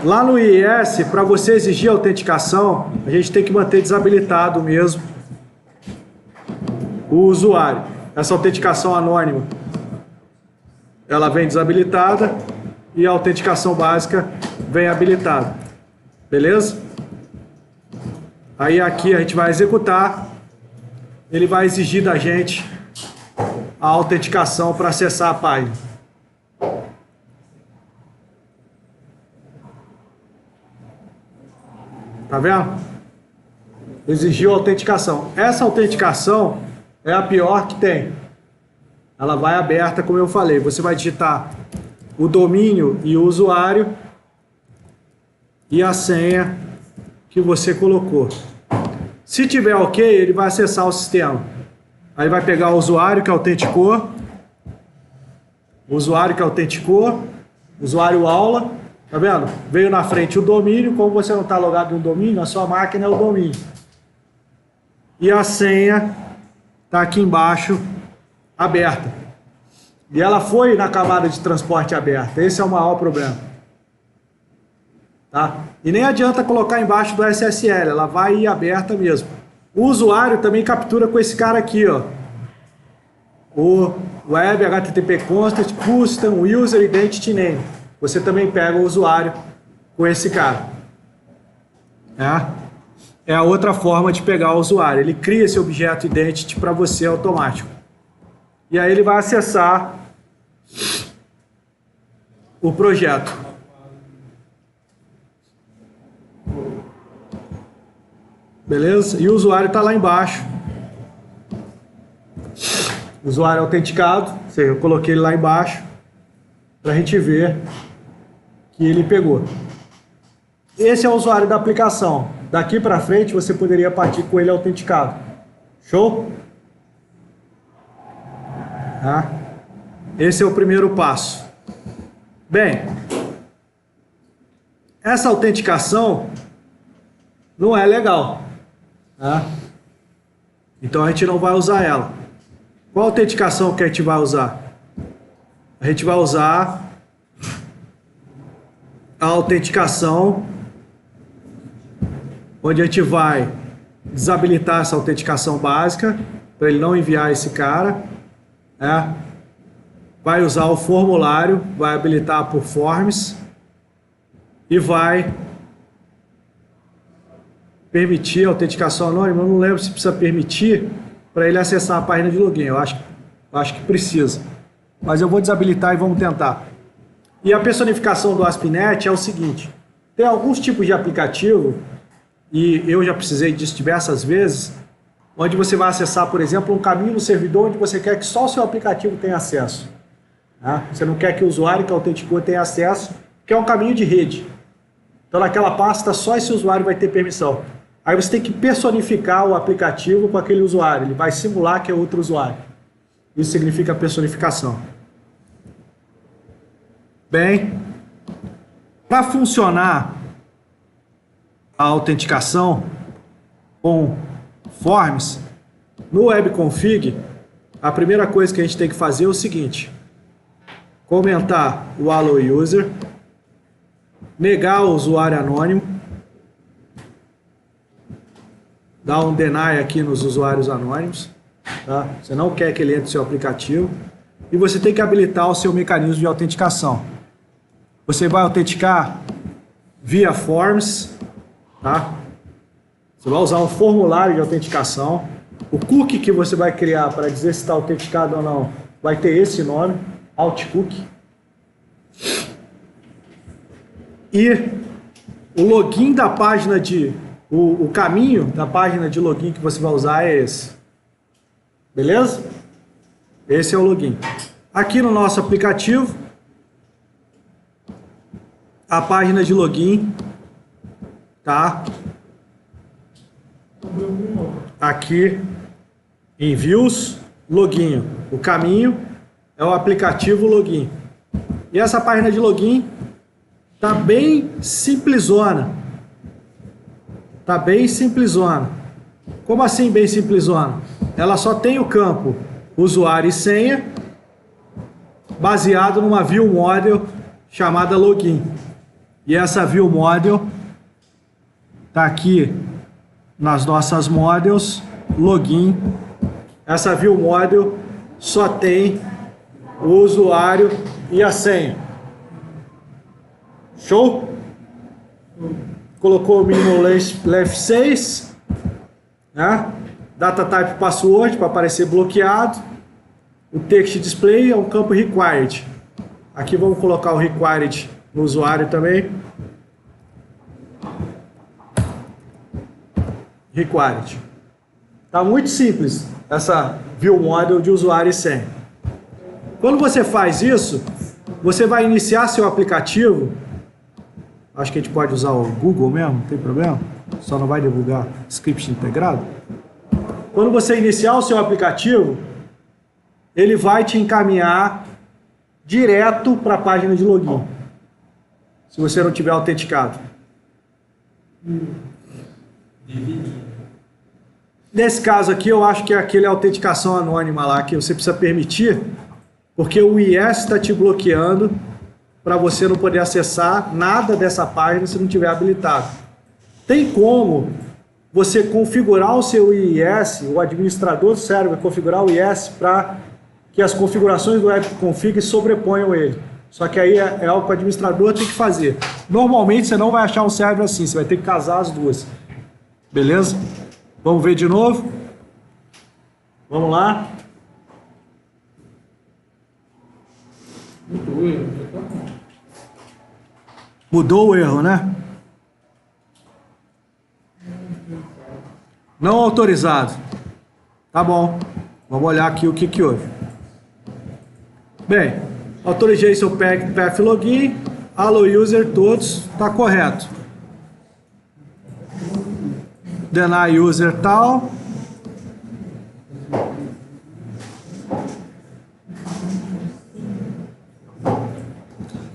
Lá no IIS, para você exigir autenticação, a gente tem que manter desabilitado mesmo o usuário. Essa autenticação anônima, ela vem desabilitada e a autenticação básica vem habilitada. Beleza? Aí aqui a gente vai executar, ele vai exigir da gente a autenticação para acessar a página. Tá vendo? Exigiu autenticação. Essa autenticação é a pior que tem. Ela vai aberta, como eu falei. Você vai digitar o domínio e o usuário e a senha que você colocou. Se tiver ok, ele vai acessar o sistema. Aí vai pegar o usuário que autenticou, usuário aula. Tá vendo? Veio na frente o domínio, como você não está logado no domínio, a sua máquina é o domínio. E a senha está aqui embaixo, aberta. E ela foi na camada de transporte aberta. Esse é o maior problema. Tá? E nem adianta colocar embaixo do SSL, ela vai ir aberta mesmo. O usuário também captura com esse cara aqui, ó. O Web HTTP Constant Custom User Identity Name. Você também pega o usuário com esse cara. É a outra forma de pegar o usuário. Ele cria esse objeto identity para você automático. E aí ele vai acessar o projeto. Beleza? E o usuário está lá embaixo. Usuário autenticado. Eu coloquei ele lá embaixo para a gente ver que ele pegou. Esse é o usuário da aplicação. Daqui para frente você poderia partir com ele autenticado. Show? Tá? Esse é o primeiro passo. Bem, essa autenticação não é legal. Tá? Então a gente não vai usar ela. Qual autenticação que a gente vai usar? A gente vai usar a autenticação, onde a gente vai desabilitar essa autenticação básica, para ele não enviar esse cara. Vai usar o formulário, vai habilitar por Forms e vai permitir a autenticação anônima. Eu não lembro se precisa permitir para ele acessar a página de login. Eu acho que precisa. Mas eu vou desabilitar e vamos tentar. E a personificação do ASP.NET é o seguinte. Tem alguns tipos de aplicativo, e eu já precisei disso diversas vezes, onde você vai acessar, por exemplo, um caminho no servidor onde você quer que só o seu aplicativo tenha acesso. Você não quer que o usuário que autenticou tenha acesso, que é um caminho de rede. Então naquela pasta só esse usuário vai ter permissão. Aí você tem que personificar o aplicativo com aquele usuário. Ele vai simular que é outro usuário. Isso significa personificação. Bem, para funcionar a autenticação com Forms, no webconfig, a primeira coisa que a gente tem que fazer é o seguinte: comentar o allow user, negar o usuário anônimo, dar um deny aqui nos usuários anônimos, tá? Você não quer que ele entre no seu aplicativo, e você tem que habilitar o seu mecanismo de autenticação. Você vai autenticar via Forms, tá? Você vai usar um formulário de autenticação. O cookie que você vai criar para dizer se está autenticado ou não vai ter esse nome, AuthCookie. E o login da página o caminho da página de login que você vai usar é esse. Beleza? Esse é o login. Aqui no nosso aplicativo, a página de login tá aqui em Views, Login. O caminho é o aplicativo Login. E essa página de login tá bem simplesona. Tá bem simplesona. Como assim bem simplesona? Ela só tem o campo usuário e senha baseado numa view model chamada login. E essa view model está aqui nas nossas models, login. Essa view model só tem o usuário e a senha. Show? Colocou o minimal length 6, né? Data type password para aparecer bloqueado. O text display é um campo required. Aqui vamos colocar o required no usuário também. Required. Tá muito simples essa view model de usuário e senha. Quando você faz isso, você vai iniciar seu aplicativo. Acho que a gente pode usar o Google mesmo, não tem problema. Só não vai divulgar script integrado. Quando você iniciar o seu aplicativo, ele vai te encaminhar direto para a página de login, se você não tiver autenticado. Nesse caso aqui, eu acho que é aquele autenticação anônima lá que você precisa permitir, porque o IES está te bloqueando para você não poder acessar nada dessa página se não tiver habilitado. Tem como você configurar o seu IIS, o administrador do server configurar o IIS para que as configurações do webconfig sobreponham ele. Só que aí é algo que o administrador tem que fazer. Normalmente você não vai achar um server assim, você vai ter que casar as duas. Beleza? Vamos ver de novo? Vamos lá. Mudou o erro, né? Não autorizado. Tá bom. Vamos olhar aqui o que houve. Bem, autorizei seu path login, allow user todos, tá correto. Deny user tal.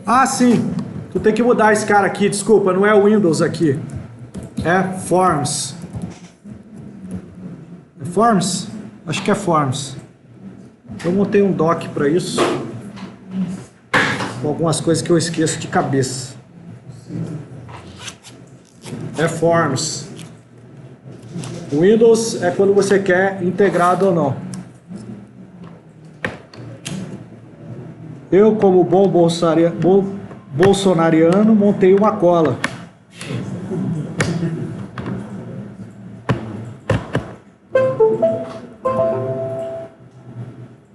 Ah, sim. Tu tem que mudar esse cara aqui, desculpa, não é o Windows aqui. É Forms. É Forms? Acho que é Forms. Eu montei um doc para isso. Com algumas coisas que eu esqueço de cabeça. É Forms. O Windows é quando você quer integrado ou não. Eu, como bom bolsonariano, montei uma cola.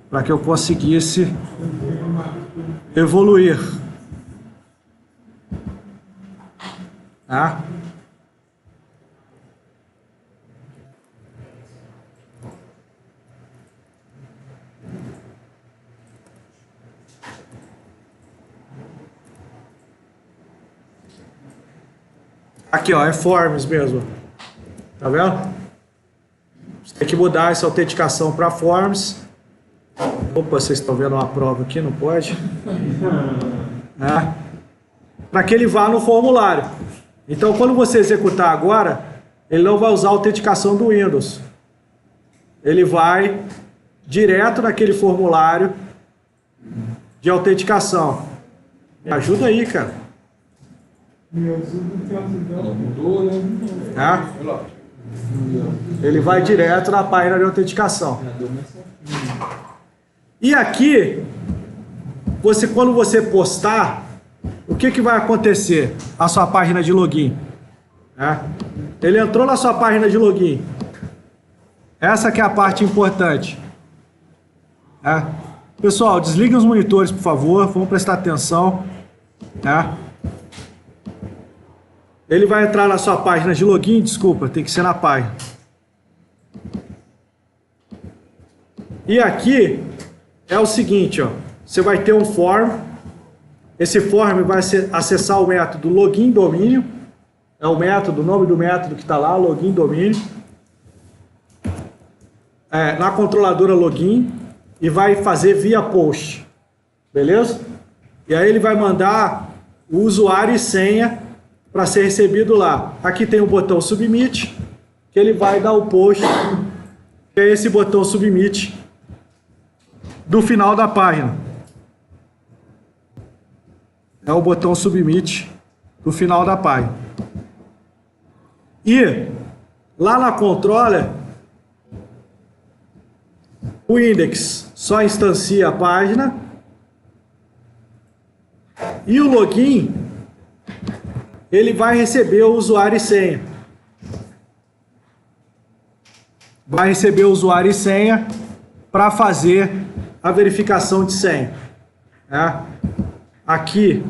Para que eu conseguisse evoluir. Tá? Aqui, ó, é Forms mesmo. Tá vendo? Você tem que mudar essa autenticação para Forms. Opa, vocês estão vendo uma prova aqui, não pode? Para que ele vá no formulário. Então, quando você executar agora, ele não vai usar a autenticação do Windows. Ele vai direto naquele formulário de autenticação. Me ajuda aí, cara. Mudou, né? Ele vai direto na página de autenticação. E aqui, quando você postar, o que vai acontecer? A sua página de login. Ele entrou na sua página de login. Essa que é a parte importante. Pessoal, desliguem os monitores, por favor. Vamos prestar atenção. Ele vai entrar na sua página de login. Desculpa, tem que ser na página. E aqui é o seguinte, ó. Você vai ter um form. Esse form vai acessar o método login domínio. É o método, o nome do método que está lá, login domínio. Na controladora login. E vai fazer via post. Beleza? E aí ele vai mandar o usuário e senha para ser recebido lá. Aqui tem o botão submit, que ele vai dar o post, que é esse botão submit do final da página. É o botão submit do final da página. E lá na controller, o index só instancia a página e o login ele vai receber o usuário e senha. Vai receber o usuário e senha para fazer a verificação de senha. Né? Aqui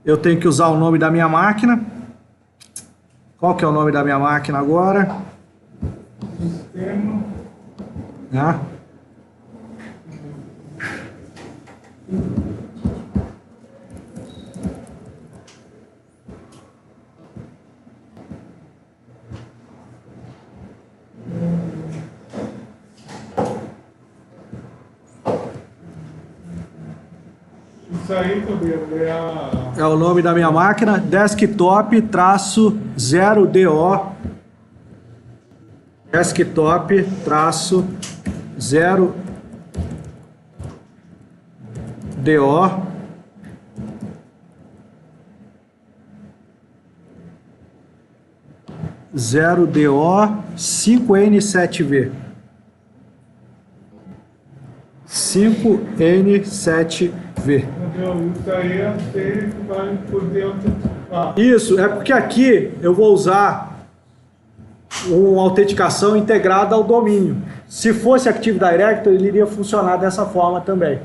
eu tenho que usar o nome da minha máquina. Qual que é o nome da minha máquina agora? Sistema. Né? Isso aí, Tobias, é o nome da minha máquina, desktop-0DO, desktop-0DO, zero DO 5N7V. 5N7V. Isso aí é você que vai poder autenticar. Isso, é porque aqui eu vou usar uma autenticação integrada ao domínio. Se fosse Active Directory, ele iria funcionar dessa forma também.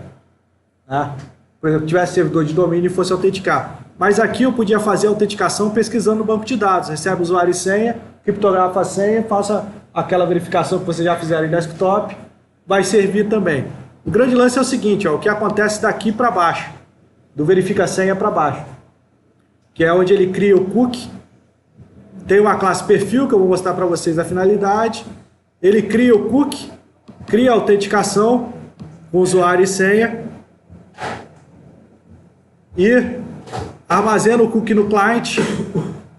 Né? Por exemplo, tivesse servidor de domínio e fosse autenticar. Mas aqui eu podia fazer a autenticação pesquisando no banco de dados. Recebe usuário e senha, criptografa a senha, faça aquela verificação que vocês já fizeram em desktop, vai servir também. O grande lance é o seguinte, ó, o que acontece daqui para baixo, do verifica senha para baixo, que é onde ele cria o cookie, tem uma classe perfil, que eu vou mostrar para vocês a finalidade, ele cria o cookie, cria a autenticação com usuário e senha, e armazena o cookie no client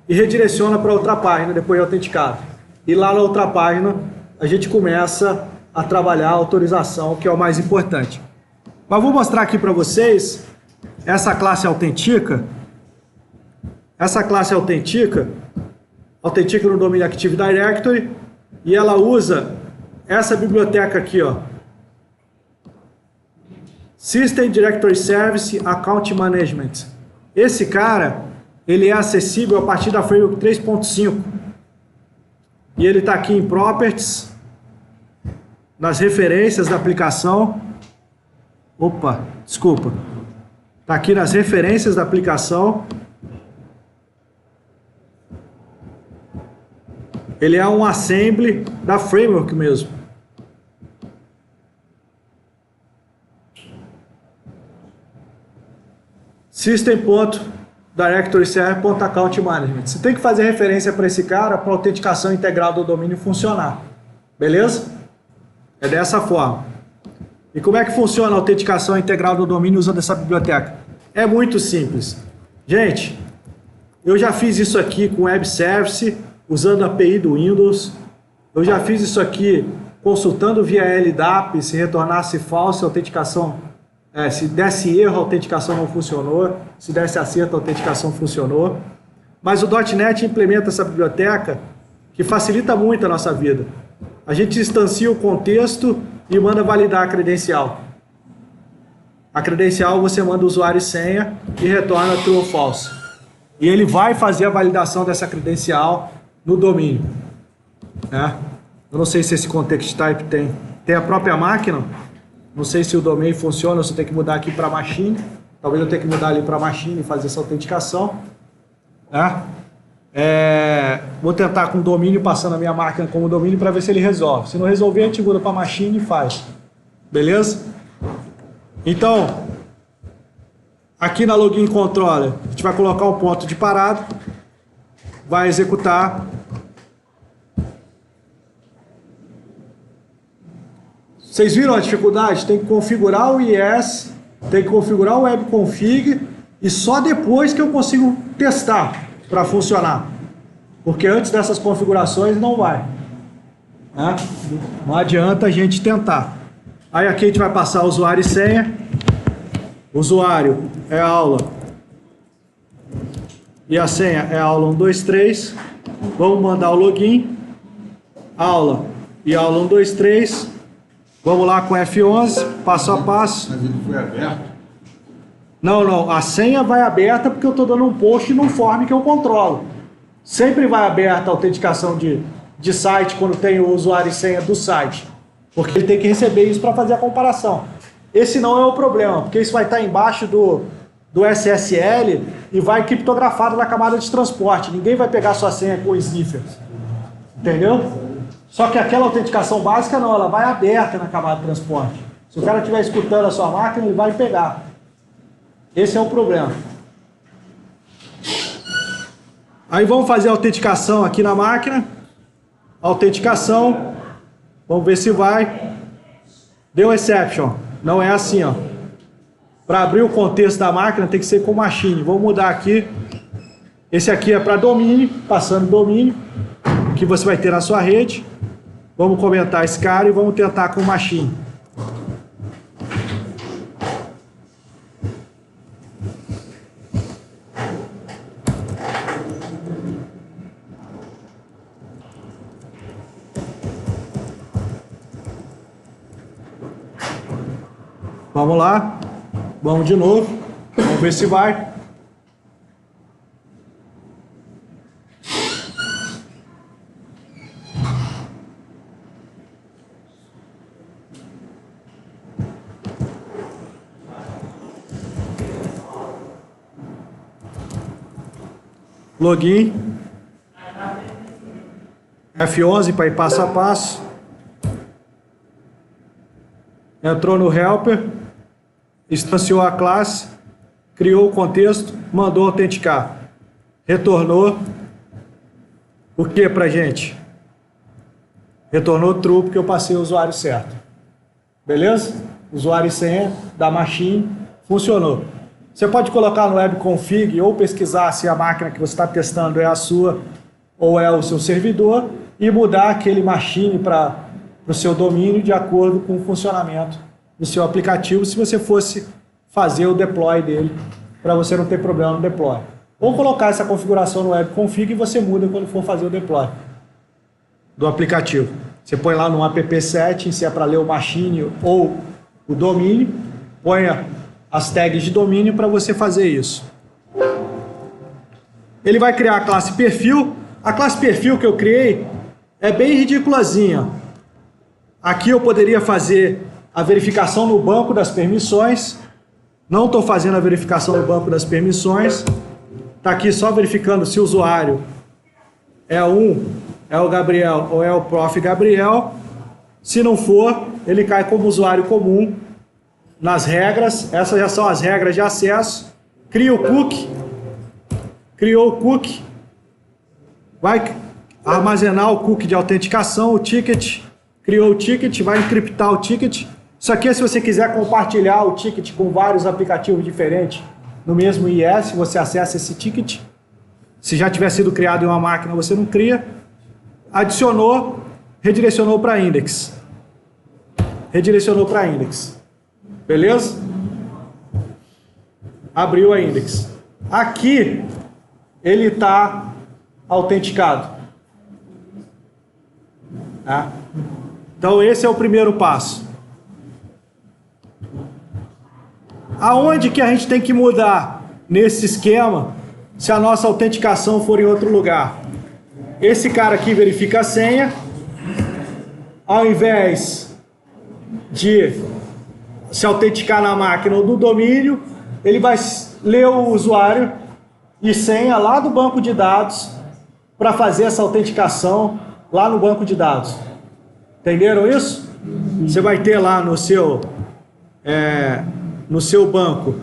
e redireciona para outra página depois de autenticado. E lá na outra página a gente começa a trabalhar a autorização, que é o mais importante. Mas vou mostrar aqui para vocês essa classe autentica. Essa classe autentica no domínio Active Directory e ela usa essa biblioteca aqui, ó. System Directory Service Account Management. Esse cara, ele é acessível a partir da Framework 3.5. E ele está aqui em Properties, nas referências da aplicação. Opa, desculpa. Está aqui nas referências da aplicação. Ele é um assembly da Framework mesmo. System.directoryserver.account management. Você tem que fazer referência para esse cara para a autenticação integral do domínio funcionar. Beleza? É dessa forma. E como é que funciona a autenticação integral do domínio usando essa biblioteca? É muito simples. Gente, eu já fiz isso aqui com Web Service, usando a API do Windows. Eu já fiz isso aqui consultando via LDAP, se retornasse falso, a autenticação... se desse erro, a autenticação não funcionou. Se desse acerto, a autenticação funcionou. Mas o .NET implementa essa biblioteca que facilita muito a nossa vida. A gente instancia o contexto e manda validar a credencial. A credencial você manda usuário e senha e retorna true ou false. E ele vai fazer a validação dessa credencial no domínio. Eu não sei se esse context type tem a própria máquina. Não sei se o domain funciona ou se eu tenho que mudar aqui para machine. Talvez eu tenha que mudar ali para machine e fazer essa autenticação. Vou tentar com o domínio, passando a minha máquina como domínio para ver se ele resolve. Se não resolver, a gente muda para machine e faz. Beleza? Então, aqui na Login Controller, a gente vai colocar um ponto de parada. Vai executar. Vocês viram a dificuldade? Tem que configurar o IS, tem que configurar o webconfig e só depois que eu consigo testar para funcionar. Porque antes dessas configurações não vai. Não adianta a gente tentar. Aí aqui a gente vai passar usuário e senha. Usuário é aula e a senha é aula 123. Vamos mandar o login, aula e aula 123. Vamos lá com F11, passo a passo. Mas ele foi aberto? Não, a senha vai aberta porque eu estou dando um post no form que eu controlo. Sempre vai aberta a autenticação de site quando tem o usuário e senha do site, porque ele tem que receber isso para fazer a comparação. Esse não é o problema, porque isso vai estar embaixo do SSL e vai criptografado na camada de transporte. Ninguém vai pegar sua senha com o sniffer. Entendeu? Só que aquela autenticação básica não, ela vai aberta na camada de transporte. Se o cara estiver escutando a sua máquina, ele vai pegar. Esse é o problema. Aí vamos fazer a autenticação aqui na máquina. Autenticação. Vamos ver se vai. Deu exception. Não é assim, ó. Para abrir o contexto da máquina tem que ser com machine. Vou mudar aqui. Esse aqui é para domínio, passando domínio, que você vai ter na sua rede. Vamos comentar esse cara e vamos tentar com machine. Vamos lá. Vamos de novo. Vamos ver se vai. Login. F11 para ir passo a passo. Entrou no helper. Instanciou a classe, criou o contexto, mandou autenticar. Retornou o que pra gente? Retornou true porque eu passei o usuário certo. Beleza? Usuário e senha da machine funcionou. Você pode colocar no webconfig ou pesquisar se a máquina que você está testando é a sua ou é o seu servidor e mudar aquele machine para o seu domínio de acordo com o funcionamento do seu aplicativo, se você fosse fazer o deploy dele, para você não ter problema no deploy. Ou colocar essa configuração no webconfig e você muda quando for fazer o deploy do aplicativo. Você põe lá no app setting, se é para ler o machine ou o domínio, põe as tags de domínio para você fazer isso. Ele vai criar a classe perfil. A classe perfil que eu criei é bem ridiculazinha. Aqui eu poderia fazer a verificação no banco das permissões. Não estou fazendo a verificação no banco das permissões. Está aqui só verificando se o usuário é o Gabriel ou é o Prof. Gabriel. Se não for, ele cai como usuário comum nas regras. Essas já são as regras de acesso. Cria o cookie. Criou o cookie. Vai armazenar o cookie de autenticação, o ticket. Criou o ticket, vai encriptar o ticket. Isso aqui é se você quiser compartilhar o ticket com vários aplicativos diferentes no mesmo IS, você acessa esse ticket. Se já tiver sido criado em uma máquina, você não cria. Adicionou, redirecionou para index. Redirecionou para index. Beleza? Abriu a index. Aqui, ele está autenticado. Tá? Então, esse é o primeiro passo. Aonde que a gente tem que mudar nesse esquema se a nossa autenticação for em outro lugar? Esse cara aqui verifica a senha. Ao invés de se autenticar na máquina ou no domínio, ele vai ler o usuário e senha lá do banco de dados para fazer essa autenticação lá no banco de dados. Entenderam isso? Você vai ter lá no seu banco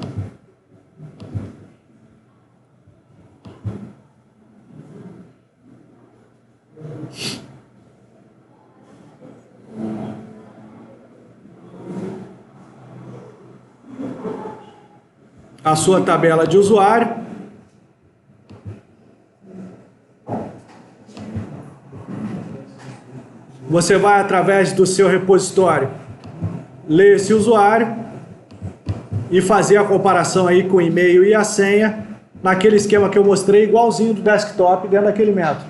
a sua tabela de usuário. Você vai, através do seu repositório, ler esse usuário e fazer a comparação aí com o e-mail e a senha naquele esquema que eu mostrei, igualzinho do desktop, dentro daquele método.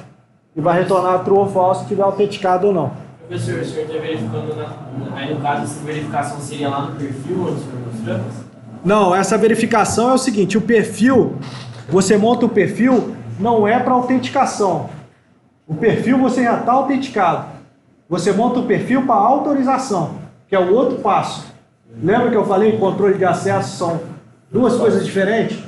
E vai retornar true ou false se tiver autenticado ou não. Professor, o senhor está verificando, aí no caso, essa verificação seria lá no perfil, onde o senhor mostrou? Não, essa verificação é o seguinte, o perfil, você monta o perfil, não é para autenticação. O perfil você já está autenticado. Você monta o perfil para autorização, que é o outro passo. Lembra que eu falei que controle de acesso são duas coisas diferentes?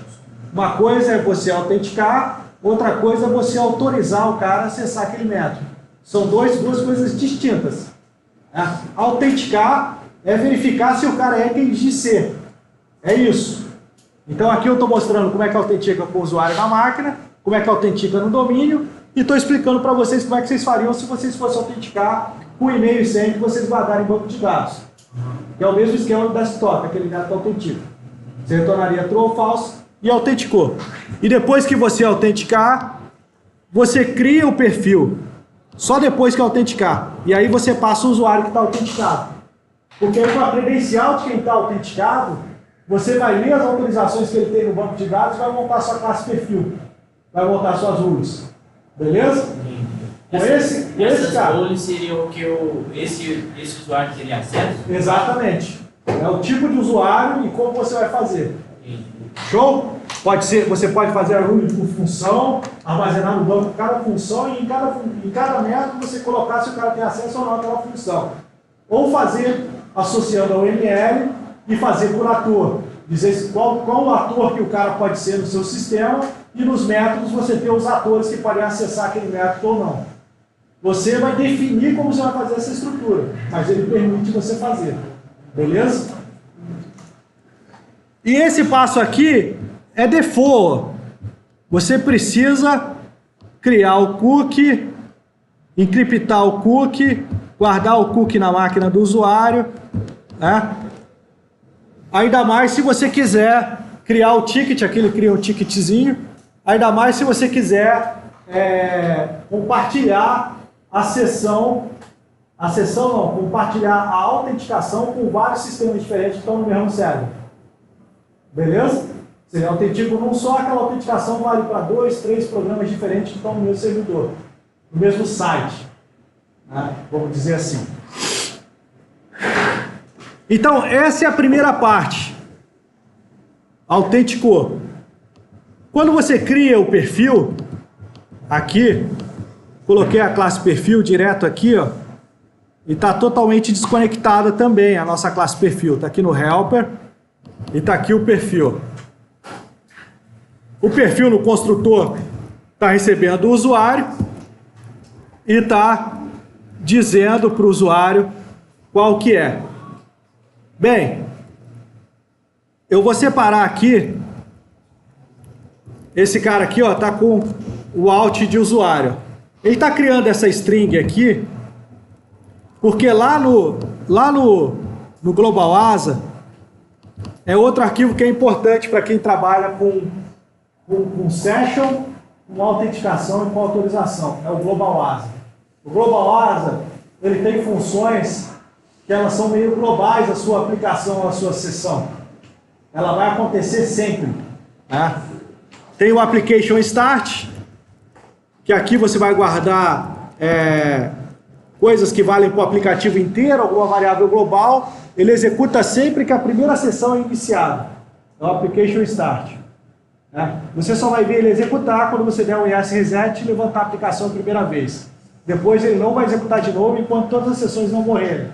Uma coisa é você autenticar, outra coisa é você autorizar o cara a acessar aquele método. São duas coisas distintas. Autenticar é verificar se o cara é quem diz ser. É isso. Então aqui eu estou mostrando como é que autentica com o usuário na máquina, como é que autentica no domínio, e estou explicando para vocês como é que vocês fariam se vocês fossem autenticar com e-mail e senha que vocês guardarem em banco de dados. Que é o mesmo esquema do desktop, aquele método autentica. Você retornaria true ou false e autenticou. E depois que você autenticar, você cria o perfil. Só depois que autenticar. E aí você passa o usuário que está autenticado. Porque aí com a credencial de quem está autenticado, você vai ler as autorizações que ele tem no banco de dados e vai montar sua classe perfil. Vai montar suas rules. Beleza? Essas rules seriam o que esse usuário teria acesso? Exatamente. É o tipo de usuário e como você vai fazer. Show? Pode ser, você pode fazer a rule por função, armazenar no banco cada função e em cada método você colocar se o cara tem acesso ou não àquela função. Ou fazer associando ao ML e fazer por ator. Dizer qual o ator que o cara pode ser no seu sistema e nos métodos você ter os atores que podem acessar aquele método ou não. Você vai definir como você vai fazer essa estrutura, mas ele permite você fazer. Beleza? E esse passo aqui é default. Você precisa criar o cookie, encriptar o cookie, guardar o cookie na máquina do usuário, né? Ainda mais se você quiser criar o ticket, aqui ele cria um ticketzinho, ainda mais se você quiser compartilhar compartilhar a autenticação com vários sistemas diferentes que estão no mesmo server. Beleza? Você autentica num só, aquela autenticação vale para 2, 3 programas diferentes que estão no mesmo servidor, no mesmo site, né? Vamos dizer assim. Então, essa é a primeira parte. Autenticou. Quando você cria o perfil, aqui, coloquei a classe perfil direto aqui, ó, e está totalmente desconectada também a nossa classe perfil. Está aqui no helper e está aqui o perfil. O perfil no construtor está recebendo o usuário e está dizendo para o usuário qual que é. Bem, eu vou separar aqui, esse cara aqui está com o alt de usuário. Ele está criando essa string aqui, porque lá no Global ASA, é outro arquivo que é importante para quem trabalha com session, com autenticação e com autorização, é o Global ASA. O Global ASA, ele tem funções que elas são meio globais, a sua aplicação, a sua sessão. Ela vai acontecer sempre, né? Tem o Application Start, que aqui você vai guardar coisas que valem para o aplicativo inteiro, alguma variável global. Ele executa sempre que a primeira sessão é iniciada. É o Application Start. Né? Você só vai ver ele executar quando você der um ES Reset e levantar a aplicação a primeira vez. Depois ele não vai executar de novo enquanto todas as sessões não morrerem.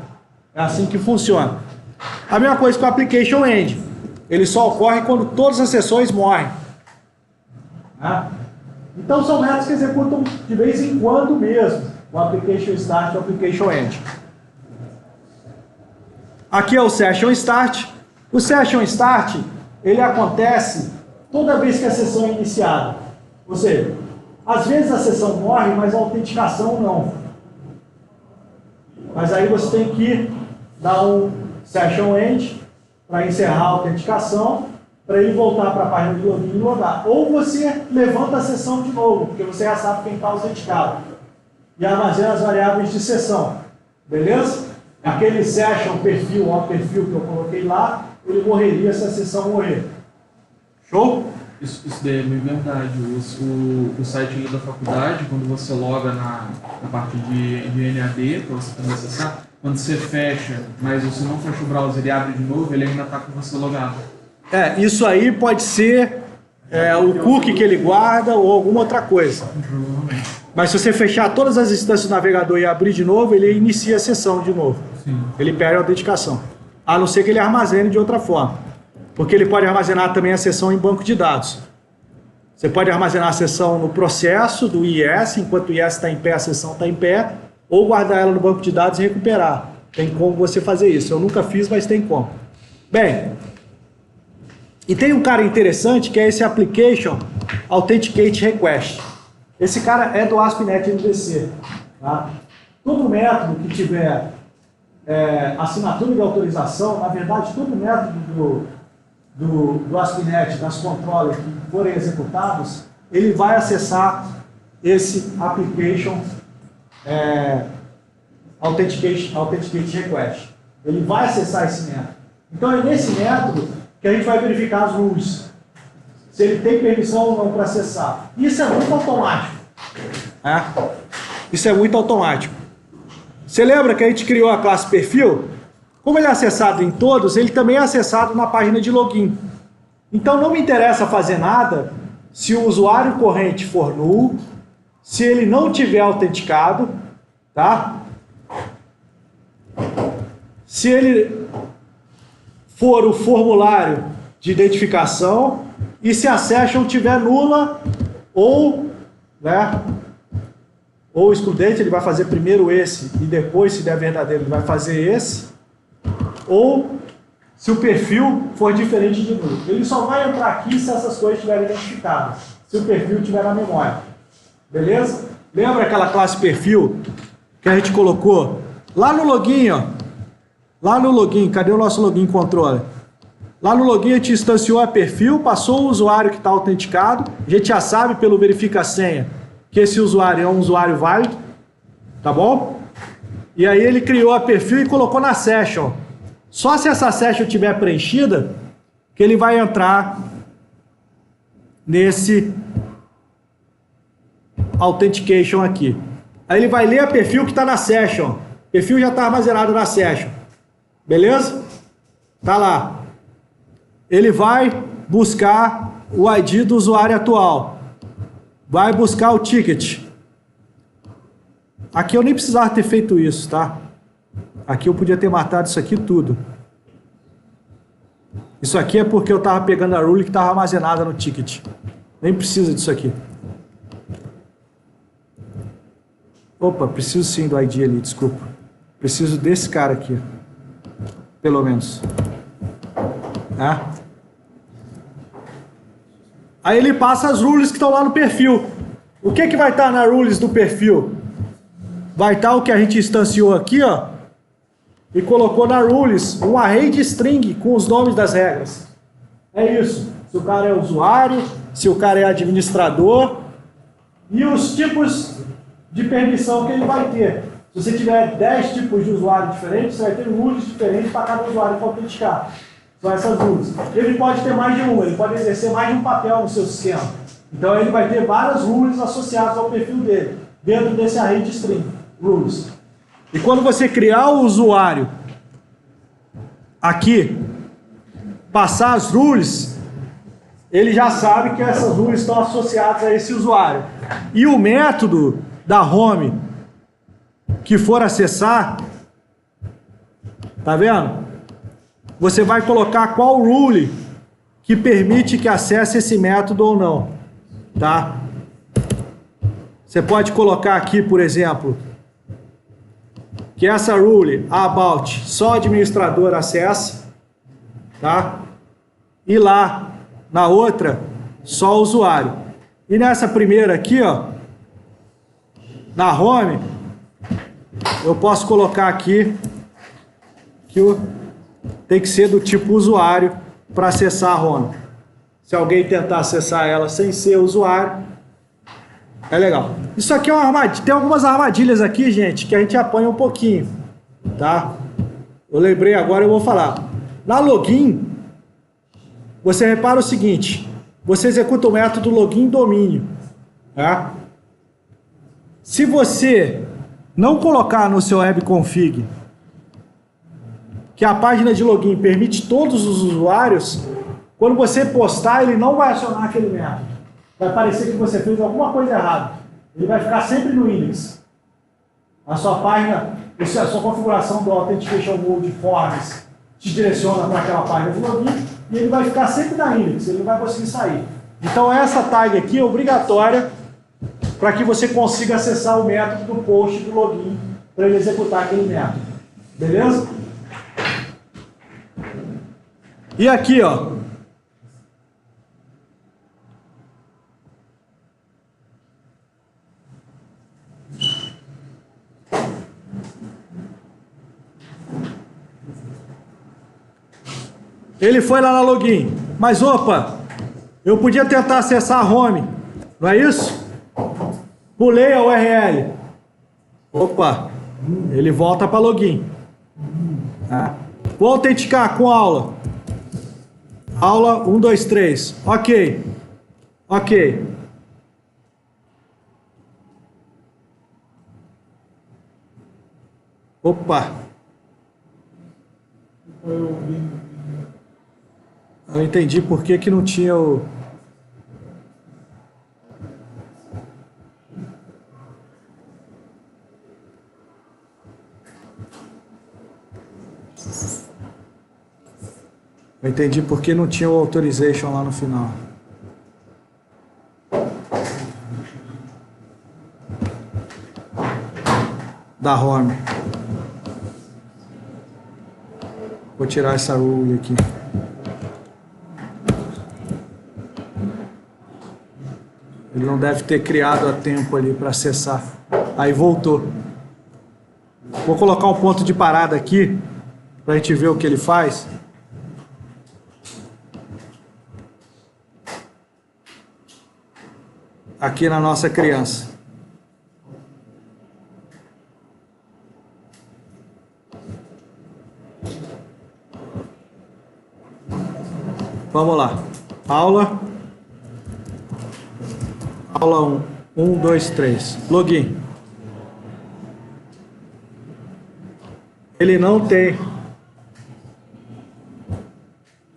É assim que funciona. A mesma coisa com o Application End. Ele só ocorre quando todas as sessões morrem. Né? Então são métodos que executam de vez em quando mesmo. O Application Start e o Application End. Aqui é o Session Start. O Session Start, ele acontece toda vez que a sessão é iniciada. Ou seja, às vezes a sessão morre, mas a autenticação não. Mas aí você tem que dar um Session End para encerrar a autenticação, para ele voltar para a página de login e logar. Ou você levanta a sessão de novo, porque você já sabe quem está autenticado. E armazena as variáveis de sessão. Beleza? Aquele session, perfil, que eu coloquei lá, ele morreria se a sessão morrer. Show? Isso daí é bem verdade. O site da faculdade, quando você loga na parte de NAD, para você poder acessar, quando você fecha, mas você não fecha o browser e abre de novo, ele ainda está com você logado. Isso aí pode ser o cookie que ele guarda ou alguma outra coisa. Mas se você fechar todas as instâncias do navegador e abrir de novo, ele inicia a sessão de novo. Sim. Ele perde a autenticação. A não ser que ele armazene de outra forma. Porque ele pode armazenar também a sessão em banco de dados. Você pode armazenar a sessão no processo do IIS, enquanto o IIS está em pé, a sessão está em pé, ou guardar ela no banco de dados e recuperar. Tem como você fazer isso. Eu nunca fiz, mas tem como. Bem, e tem um cara interessante que é esse Application Authenticate Request. Esse cara é do ASP.NET MVC. Tá? Todo método que tiver assinatura de autorização, na verdade, todo método do ASP.NET, das controllers que forem executados, ele vai acessar esse Application Authenticate Request. Ele vai acessar esse método. Então é nesse método que a gente vai verificar as rules. Se ele tem permissão ou não para acessar. Isso é muito automático. Isso é muito automático. Você lembra que a gente criou a classe perfil? Como ele é acessado em todos, ele também é acessado na página de login. Então não me interessa fazer nada se o usuário corrente for null, se ele não tiver autenticado, tá? Se ele for o formulário de identificação e se a session tiver nula ou, ou excludente, ele vai fazer primeiro esse e depois, se der verdadeiro, ele vai fazer esse. Ou se o perfil for diferente de nulo. Ele só vai entrar aqui se essas coisas estiverem identificadas. Se o perfil estiver na memória. Beleza? Lembra aquela classe perfil que a gente colocou lá no login, ó? Lá no login, cadê o nosso login controller? Lá no login a gente instanciou a perfil, passou o usuário que está autenticado. A gente já sabe pelo verifica a senha que esse usuário é um usuário válido. Tá bom? E aí ele criou a perfil e colocou na session. Só se essa session estiver preenchida, que ele vai entrar nesse Authentication aqui. Aí ele vai ler a perfil que está na session. O perfil já está armazenado na session. Beleza? Tá lá. Ele vai buscar o ID do usuário atual. Vai buscar o ticket. Aqui eu nem precisava ter feito isso, tá? Aqui eu podia ter matado isso aqui tudo. Isso aqui é porque eu estava pegando a rule que estava armazenada no ticket. Nem precisa disso aqui. Opa, preciso sim do ID ali, desculpa. Preciso desse cara aqui. Pelo menos. Aí ele passa as rules que estão lá no perfil. O que vai estar na rules do perfil? Vai estar o que a gente instanciou aqui, ó. E colocou na rules um array de string com os nomes das regras. É isso. Se o cara é usuário, se o cara é administrador e os tipos de permissão que ele vai ter. Se você tiver 10 tipos de usuário diferentes, você vai ter rules diferentes para cada usuário para autenticar. São essas rules. Ele pode ter mais de um, ele pode exercer mais de um papel no seu sistema. Então ele vai ter várias rules associadas ao perfil dele, dentro desse array de string rules. E quando você criar o usuário aqui, passar as rules, ele já sabe que essas rules estão associadas a esse usuário. E o método da home que for acessar, tá vendo? Você vai colocar qual rule que permite que acesse esse método ou não, tá? Você pode colocar aqui, por exemplo, que essa rule about só administrador acessa, tá? E lá na outra só usuário. E nessa primeira aqui, ó, na home, eu posso colocar aqui que tem que ser do tipo usuário para acessar a home. Se alguém tentar acessar ela sem ser usuário, é legal. Isso aqui é uma armadilha. Tem algumas armadilhas aqui, gente, que a gente apanha um pouquinho, tá? Eu lembrei agora, eu vou falar. Na login, você repara o seguinte: você executa o método login domínio. Tá? Se você não colocar no seu webconfig que a página de login permite todos os usuários, quando você postar, ele não vai acionar aquele método. Vai parecer que você fez alguma coisa errada. Ele vai ficar sempre no index. A sua página, a sua configuração do Authentication Mode Forms te direciona para aquela página de login e ele vai ficar sempre na index, ele não vai conseguir sair. Então essa tag aqui é obrigatória para que você consiga acessar o método do post do login para ele executar aquele método. Beleza? E aqui, ó. Ele foi lá na login, mas opa, eu podia tentar acessar a home, não é isso? Pulei a URL. Opa, ele volta para login. Tá? Vou autenticar com aula. Aula 1, 2, 3. Ok. Ok. Opa. Eu entendi por que que não tinha o... Eu entendi por que não tinha o authorization lá no final. Da home. Vou tirar essa rule aqui. Ele não deve ter criado a tempo ali para acessar. Aí voltou. Vou colocar um ponto de parada aqui para a gente ver o que ele faz. Aqui na nossa criança. Vamos lá. Aula 1. 1, 2, 3. Login. Ele não tem.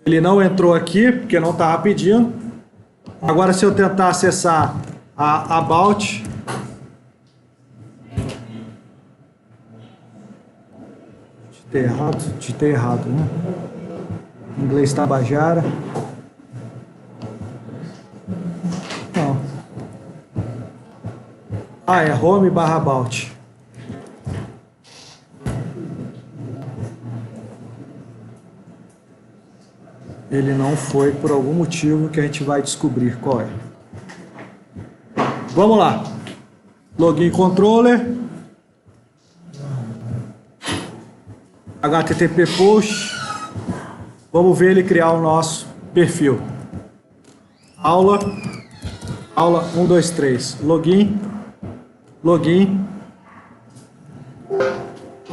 Ele não entrou aqui, porque não estava pedindo. Agora, se eu tentar acessar a About, digitei errado, né? Em inglês Tabajara. Não. Ah, é home/about. Ele não foi por algum motivo que a gente vai descobrir qual é. Vamos lá. Login controller. HTTP post. Vamos ver ele criar o nosso perfil. Aula 1, 2, 3. Login. Login.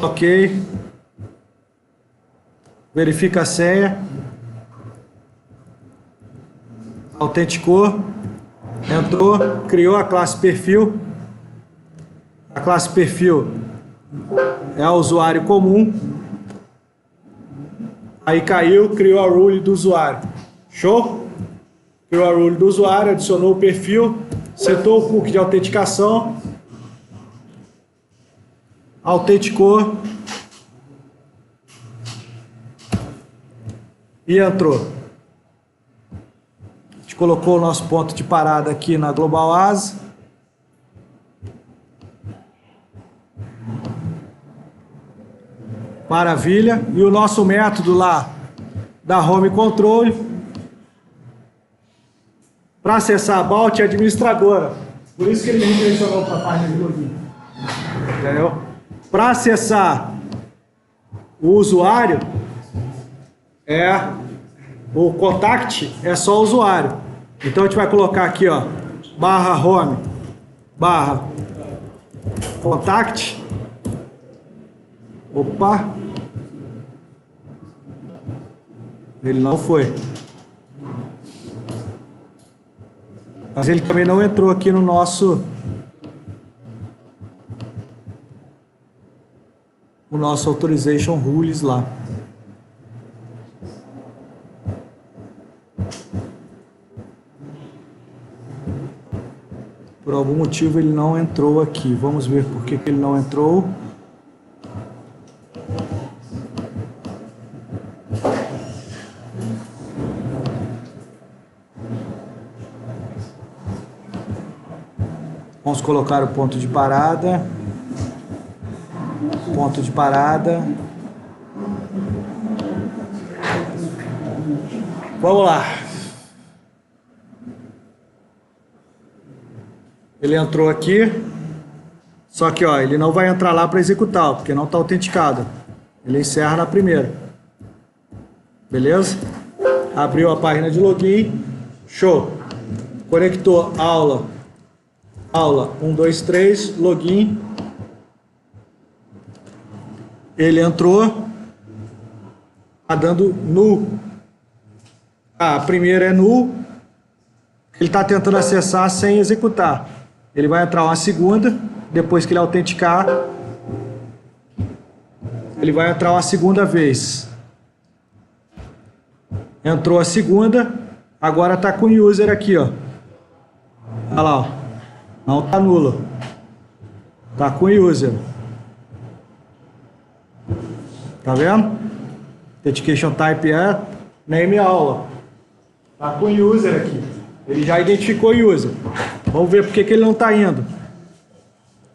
Ok. Verifica a senha. Autenticou. Entrou. Criou a classe perfil. A classe perfil é o usuário comum. Aí caiu, criou a rule do usuário. Show? Criou a rule do usuário, adicionou o perfil, setou o cookie de autenticação, autenticou e entrou. A gente colocou o nosso ponto de parada aqui na Global ASA. Maravilha. E o nosso método lá da Home Control para acessar a About é administradora. Por isso que ele redirecionou para a página de login. Entendeu? Para acessar o usuário, o contact é só o usuário. Então a gente vai colocar aqui, ó, /home, /contact. Opa! Ele não foi. Mas ele também não entrou aqui no nosso... o nosso Authorization Rules lá. Por algum motivo ele não entrou aqui. Vamos ver por que ele não entrou. Vamos colocar o ponto de parada. Ponto de parada. Vamos lá. Ele entrou aqui. Só que ó, ele não vai entrar lá para executar, porque não está autenticado. Ele encerra na primeira. Beleza? Abriu a página de login. Show. Conectou aula. Aula 1, 2, 3. Login. Ele entrou. Está dando null. A primeira é null. Ele está tentando acessar sem executar. Ele vai entrar uma segunda. Depois que ele autenticar, ele vai entrar uma segunda vez. Entrou a segunda. Agora está com o user aqui, ó. Olha lá, ó. Não está nulo. Está com o user. Tá vendo? Authentication type é name aula. Tá com o user aqui. Ele já identificou o user. Vamos ver por que ele não está indo.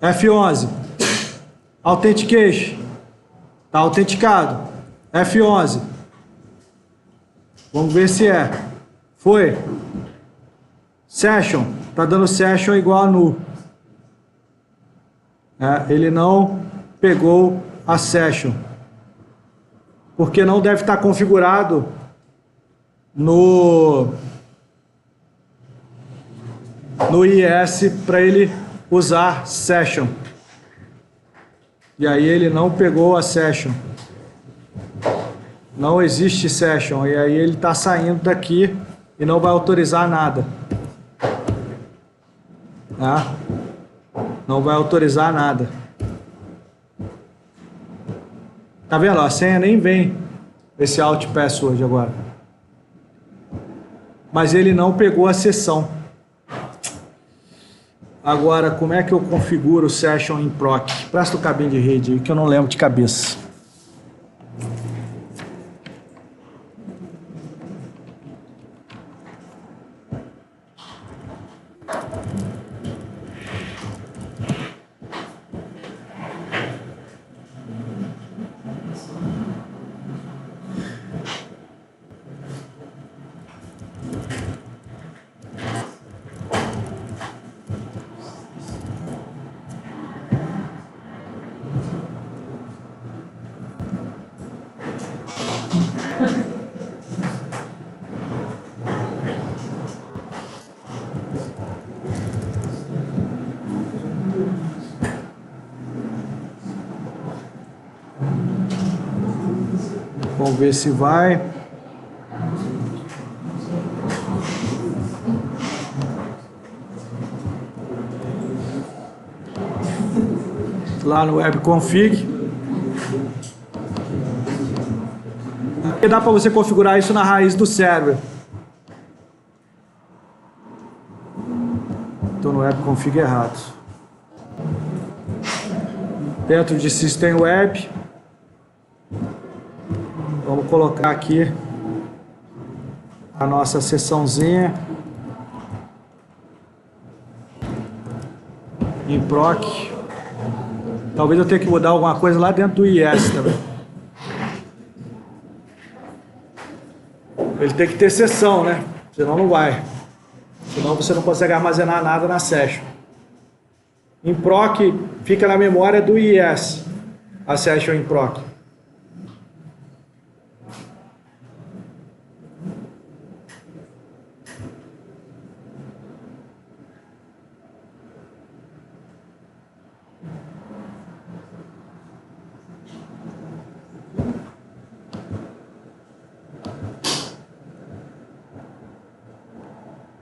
F11. Authentication. Tá autenticado. F11. Vamos ver se é. Foi. Session. Tá dando session igual a null. Ele não pegou a session. Porque não deve estar configurado no IS para ele usar session. E aí ele não pegou a session. Não existe session. E aí ele está saindo daqui e não vai autorizar nada. Tá? Não vai autorizar nada. Tá vendo? A senha nem vem esse alt password agora. Mas ele não pegou a sessão. Agora, como é que eu configuro o session em proc? Presta o cabinho de rede aí que eu não lembro de cabeça. Vamos ver se vai. Lá no web config. Aqui dá para você configurar isso na raiz do server. Estou no web config errado. Dentro de System Web. Vamos colocar aqui a nossa seçãozinha em proc. Talvez eu tenha que mudar alguma coisa lá dentro do IS também. Ele tem que ter seção, né? Senão não vai. Senão você não consegue armazenar nada na session. Em proc fica na memória do IS a session em proc.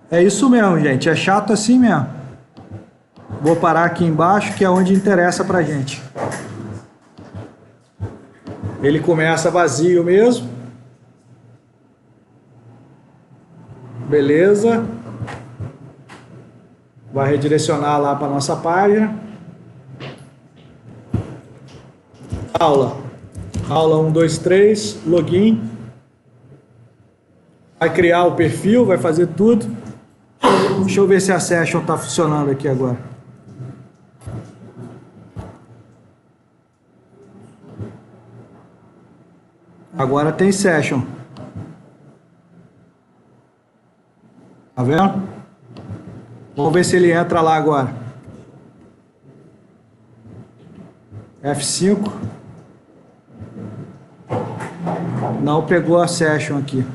É isso mesmo, gente. É chato assim mesmo. Vou parar aqui embaixo, que é onde interessa pra gente. Ele começa vazio mesmo. Beleza. Vai redirecionar lá para nossa página. Aula 1, 2, 3, login. Vai criar o perfil, vai fazer tudo. Deixa eu ver se a session está funcionando aqui agora. Agora tem session. Tá vendo? Vamos ver se ele entra lá agora. F5. Não pegou a session aqui.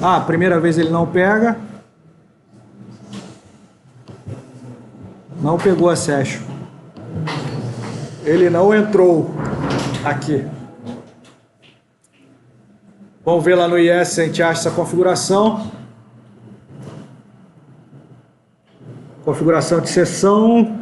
Ah, primeira vez ele não pega. Não pegou a session. Ele não entrou aqui. Vamos ver lá no IS se a gente acha essa configuração. Configuração de sessão.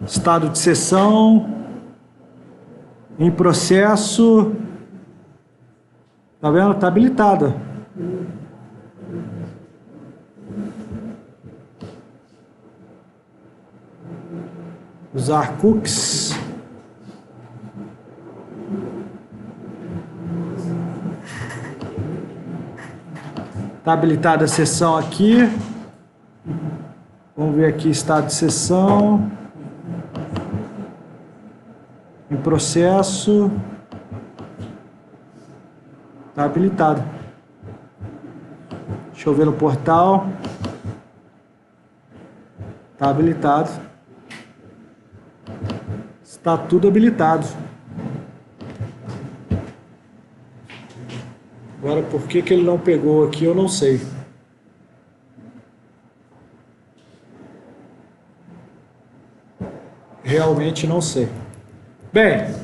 Estado de sessão. Em processo. Tá vendo? Tá habilitada. Usar cookies. Está habilitada a sessão aqui. Vamos ver aqui estado de sessão. Em processo. Está habilitado. Deixa eu ver no portal. Está habilitado. Está tudo habilitado. Agora, por que ele não pegou aqui, eu não sei. Realmente não sei. Bem,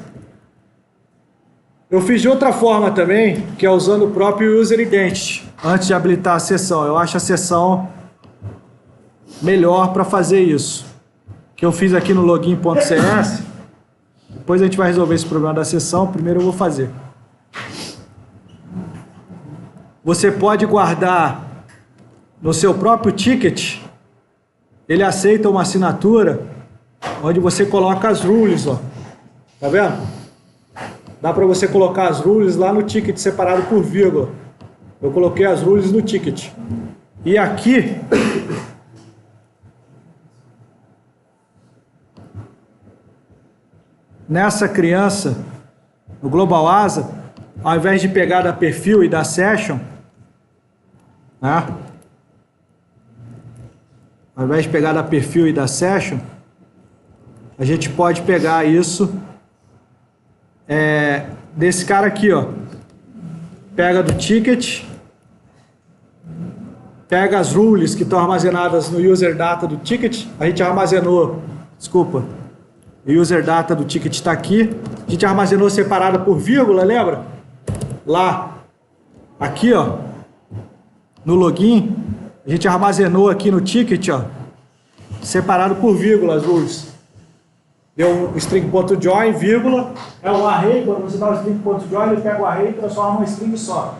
eu fiz de outra forma também, que é usando o próprio User Identity, antes de habilitar a sessão. Eu acho a sessão melhor para fazer isso. Que eu fiz aqui no login.cs. Depois a gente vai resolver esse problema da sessão. Primeiro eu vou fazer. Você pode guardar no seu próprio ticket. Ele aceita uma assinatura onde você coloca as rules, ó. Tá vendo? Dá para você colocar as rules lá no ticket separado por vírgula. Eu coloquei as rules no ticket. E aqui nessa criança, no Global Asa, ao invés de pegar da perfil e da session, né? Ao invés de pegar da perfil e da session, a gente pode pegar isso desse cara aqui, ó. Pega do ticket, pega as rules que estão armazenadas no user data do ticket. A gente armazenou, desculpa, o user data do ticket está aqui. A gente armazenou separada por vírgula, lembra? Lá, aqui, ó, no login, a gente armazenou aqui no ticket, ó, separado por vírgula as rules. Deu um string.join, vírgula, é um array. Quando você dá o string.join, ele pega o array e transforma uma string só,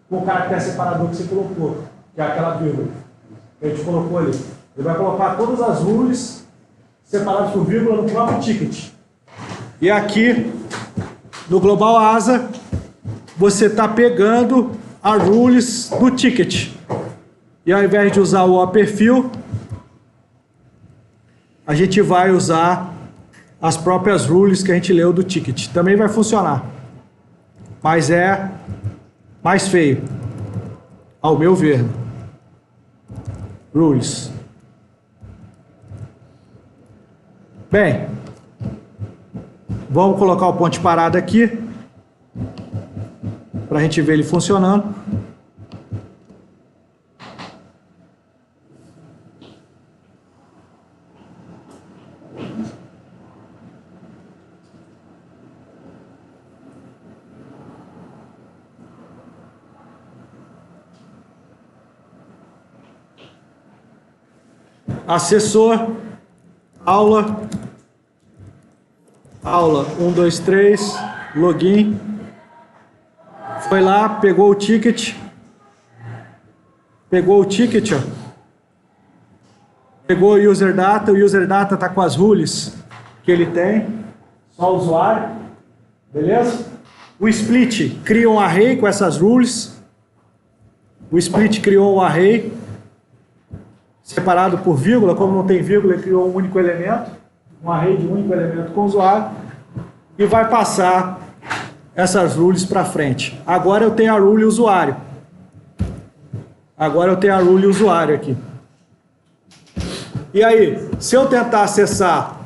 com o caractere separador que você colocou, que é aquela vírgula que a gente colocou ali. Ele vai colocar todas as rules separadas por vírgula no próprio ticket. E aqui, no Global Asa, você está pegando as rules do ticket. E ao invés de usar o perfil, a gente vai usar as próprias rules que a gente leu do ticket. Também vai funcionar, mas é mais feio, ao meu ver. Rules. Bem, vamos colocar o ponto de parada aqui, para a gente ver ele funcionando. Acessou, aula 1, 2, 3, login, foi lá, pegou o ticket, ó, pegou o user data está com as rules que ele tem, só o usuário, beleza? O split cria um array com essas rules, o split criou um array separado por vírgula, como não tem vírgula, ele criou um único elemento, um array de um único elemento com o usuário, e vai passar essas rules para frente. Agora eu tenho a rule usuário. Aqui. E aí, se eu tentar acessar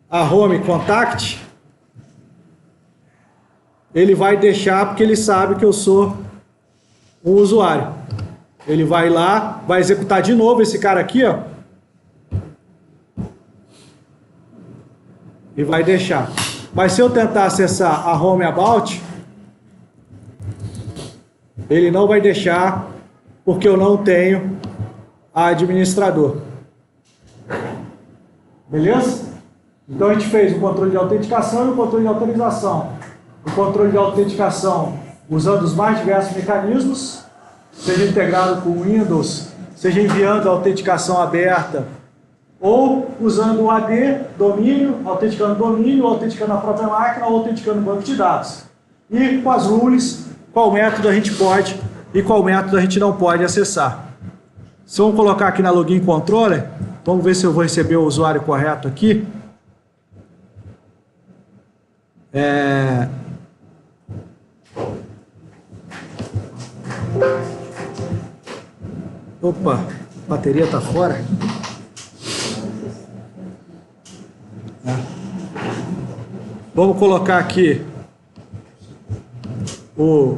a home contact, ele vai deixar porque ele sabe que eu sou um usuário. Ele vai lá, vai executar de novo esse cara aqui, ó. E vai deixar. Mas se eu tentar acessar a home about, ele não vai deixar porque eu não tenho administrador. Beleza? Então a gente fez o controle de autenticação e o controle de autorização. O controle de autenticação usando os mais diversos mecanismos, seja integrado com o Windows, seja enviando a autenticação aberta, ou usando o AD, domínio, autenticando a própria máquina, ou autenticando o banco de dados. E com as rules, qual método a gente pode e qual método a gente não pode acessar. Se vamos colocar aqui na login controller, vamos ver se eu vou receber o usuário correto aqui. Opa, a bateria está fora. Vamos colocar aqui o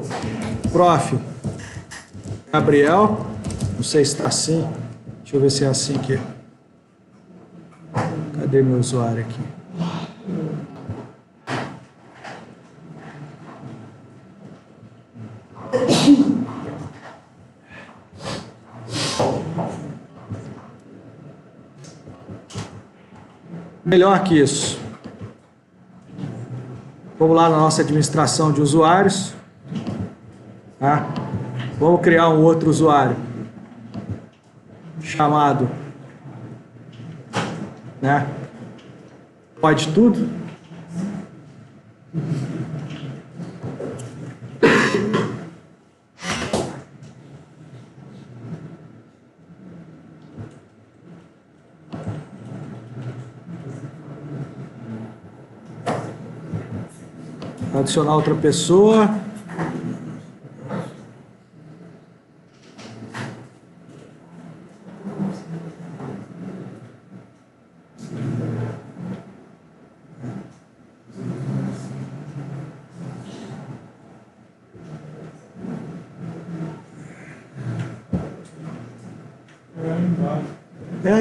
prof. Gabriel. Não sei se está assim. Deixa eu ver se é assim aqui. Cadê meu usuário aqui? Melhor que isso. Vamos lá na nossa administração de usuários. Tá? Vamos criar um outro usuário chamado, né? Pode tudo. Adicionar outra pessoa.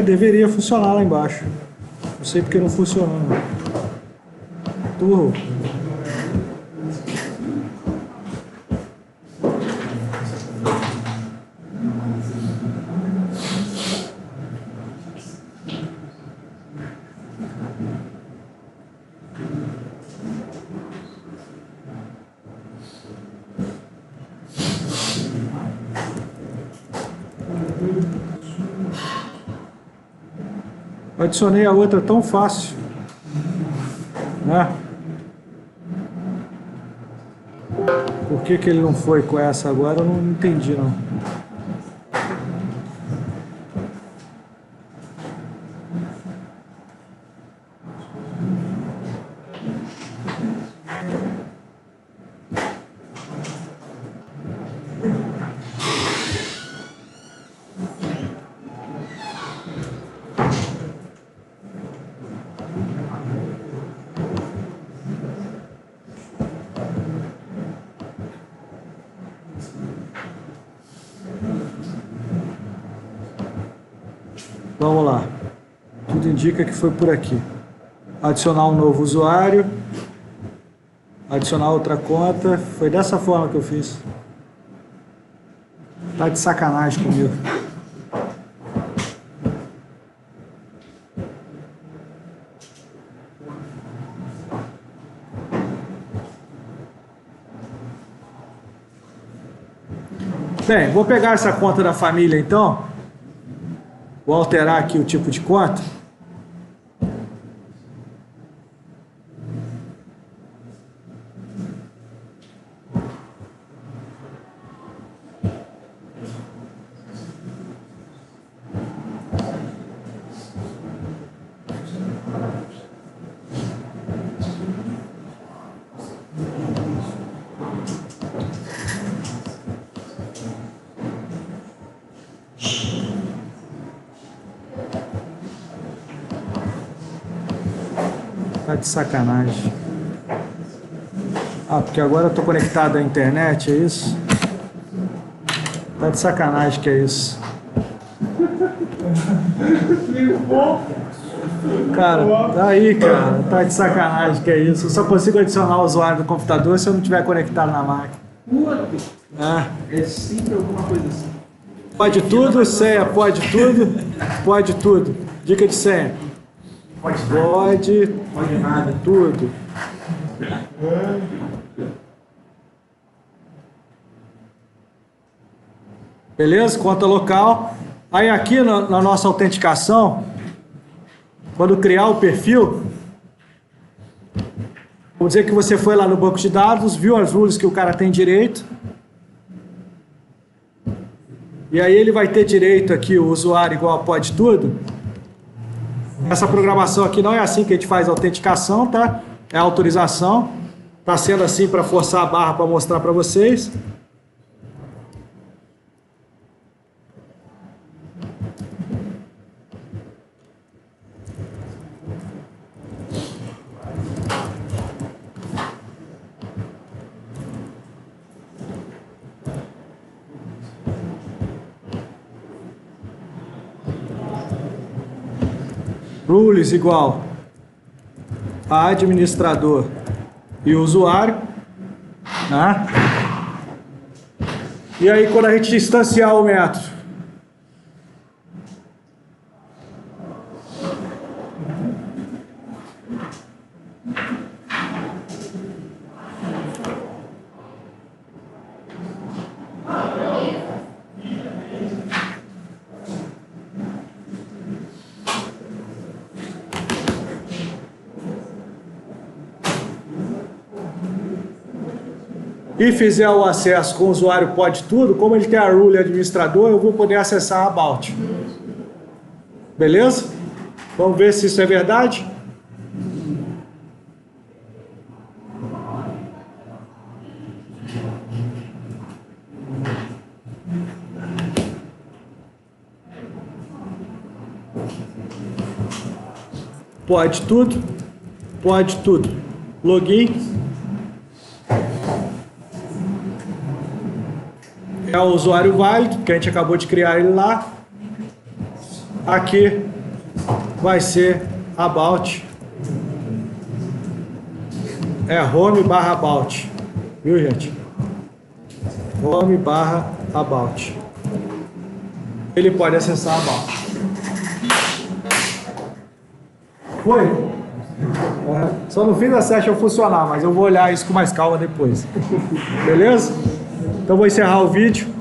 Deveria funcionar lá embaixo. Não sei porque não funcionou. Turro. Adicionei a outra tão fácil, né? Por que ele não foi com essa agora? Eu não entendi, não. Vamos lá. Tudo indica que foi por aqui. Adicionar um novo usuário. Adicionar outra conta. Foi dessa forma que eu fiz. Tá de sacanagem comigo. Bem, vou pegar essa conta da família então. Vou alterar aqui o tipo de conta. Tá de sacanagem. Ah, porque agora eu tô conectado à internet, é isso? Tá de sacanagem que é isso. Cara, tá aí, cara. Tá de sacanagem que é isso. Eu só consigo adicionar o usuário do computador se eu não tiver conectado na máquina. É sempre alguma coisa assim. Pode tudo, senha, pode tudo. Pode tudo. Dica de senha. Pode nada, tudo. Beleza? Conta local. Aí aqui na nossa autenticação, quando criar o perfil, vamos dizer que você foi lá no banco de dados, viu as rules que o cara tem direito. E aí ele vai ter direito aqui, o usuário igual a pode tudo. Essa programação aqui não é assim que a gente faz a autenticação, tá? É a autorização. Tá sendo assim para forçar a barra para mostrar para vocês. Rules igual a administrador e usuário, né? E aí quando a gente instanciar o método, e fizer o acesso com o usuário pode tudo, como ele tem a rule administrador, eu vou poder acessar a About. Beleza? Vamos ver se isso é verdade. Pode tudo. Pode tudo. Login. É o usuário válido, que a gente acabou de criar ele lá. Aqui vai ser about. É home/about. Viu, gente? Home/about. Ele pode acessar about. Foi? Só no fim da session funcionar, mas eu vou olhar isso com mais calma depois. Beleza? Então vou encerrar o vídeo.